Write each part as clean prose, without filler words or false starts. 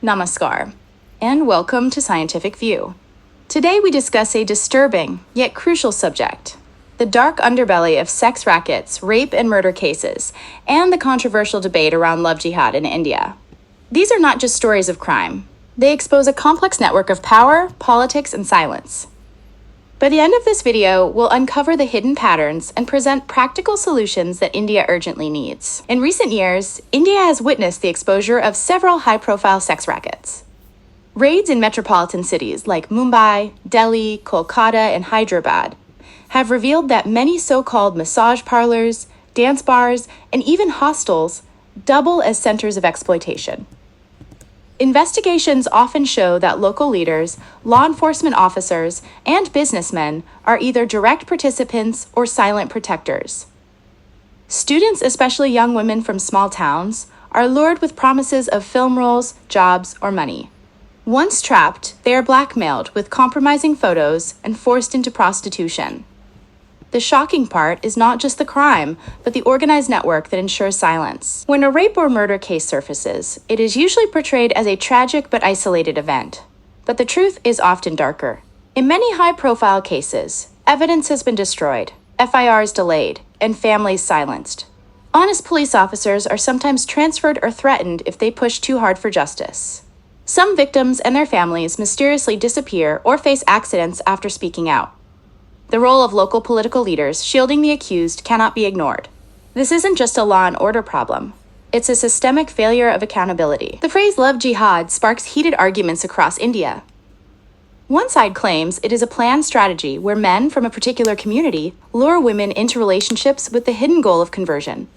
Namaskar, and welcome to Scientific View. Today we discuss a disturbing, yet crucial subject: the dark underbelly of sex rackets, rape and murder cases, and the controversial debate around Love Jihad in India. These are not just stories of crime. They expose a complex network of power, politics, and silence. By the end of this video, we'll uncover the hidden patterns and present practical solutions that India urgently needs. In recent years, India has witnessed the exposure of several high-profile sex rackets. Raids in metropolitan cities like Mumbai, Delhi, Kolkata, and Hyderabad have revealed that many so-called massage parlors, dance bars, and even hostels double as centers of exploitation. Investigations often show that local leaders, law enforcement officers, and businessmen are either direct participants or silent protectors. Students, especially young women from small towns, are lured with promises of film roles, jobs, or money. Once trapped, they are blackmailed with compromising photos and forced into prostitution. The shocking part is not just the crime, but the organized network that ensures silence. When a rape or murder case surfaces, it is usually portrayed as a tragic but isolated event. But the truth is often darker. In many high-profile cases, evidence has been destroyed, FIRs delayed, and families silenced. Honest police officers are sometimes transferred or threatened if they push too hard for justice. Some victims and their families mysteriously disappear or face accidents after speaking out. The role of local political leaders shielding the accused cannot be ignored. This isn't just a law and order problem. It's a systemic failure of accountability. The phrase Love Jihad sparks heated arguments across India. One side claims it is a planned strategy where men from a particular community lure women into relationships with the hidden goal of conversion.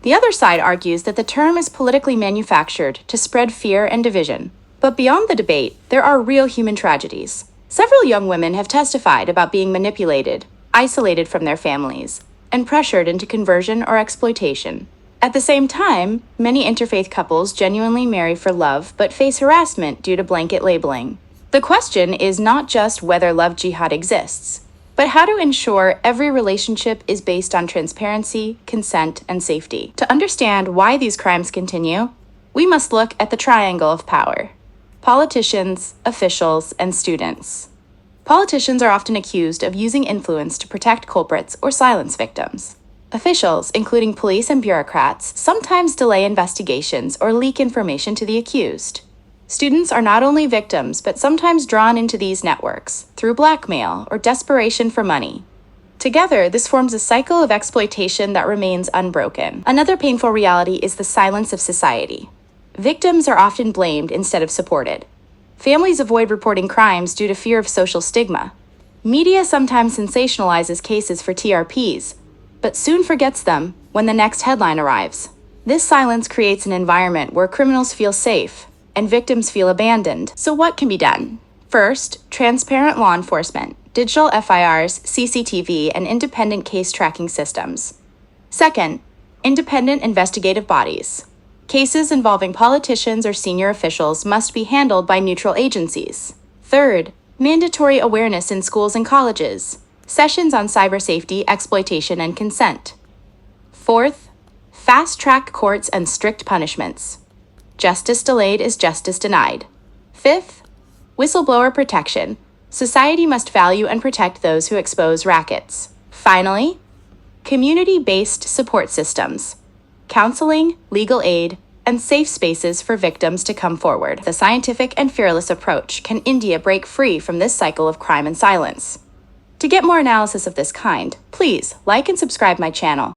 The other side argues that the term is politically manufactured to spread fear and division. But beyond the debate, there are real human tragedies. Several young women have testified about being manipulated, isolated from their families, and pressured into conversion or exploitation. At the same time, many interfaith couples genuinely marry for love but face harassment due to blanket labeling. The question is not just whether Love Jihad exists, but how to ensure every relationship is based on transparency, consent, and safety. To understand why these crimes continue, we must look at the triangle of power: politicians, officials, and students. Politicians are often accused of using influence to protect culprits or silence victims. Officials, including police and bureaucrats, sometimes delay investigations or leak information to the accused. Students are not only victims, but sometimes drawn into these networks through blackmail or desperation for money. Together, this forms a cycle of exploitation that remains unbroken. Another painful reality is the silence of society. Victims are often blamed instead of supported. Families avoid reporting crimes due to fear of social stigma. Media sometimes sensationalizes cases for TRPs, but soon forgets them when the next headline arrives. This silence creates an environment where criminals feel safe and victims feel abandoned. So what can be done? First, transparent law enforcement, digital FIRs, CCTV, and independent case tracking systems. Second, independent investigative bodies. Cases involving politicians or senior officials must be handled by neutral agencies. Third, mandatory awareness in schools and colleges, sessions on cyber safety, exploitation, and consent. Fourth, fast-track courts and strict punishments. Justice delayed is justice denied. Fifth, whistleblower protection. Society must value and protect those who expose rackets. Finally, community-based support systems. Counseling, legal aid, and safe spaces for victims to come forward. The scientific and fearless approach. Can India break free from this cycle of crime and silence? To get more analysis of this kind, please like and subscribe my channel.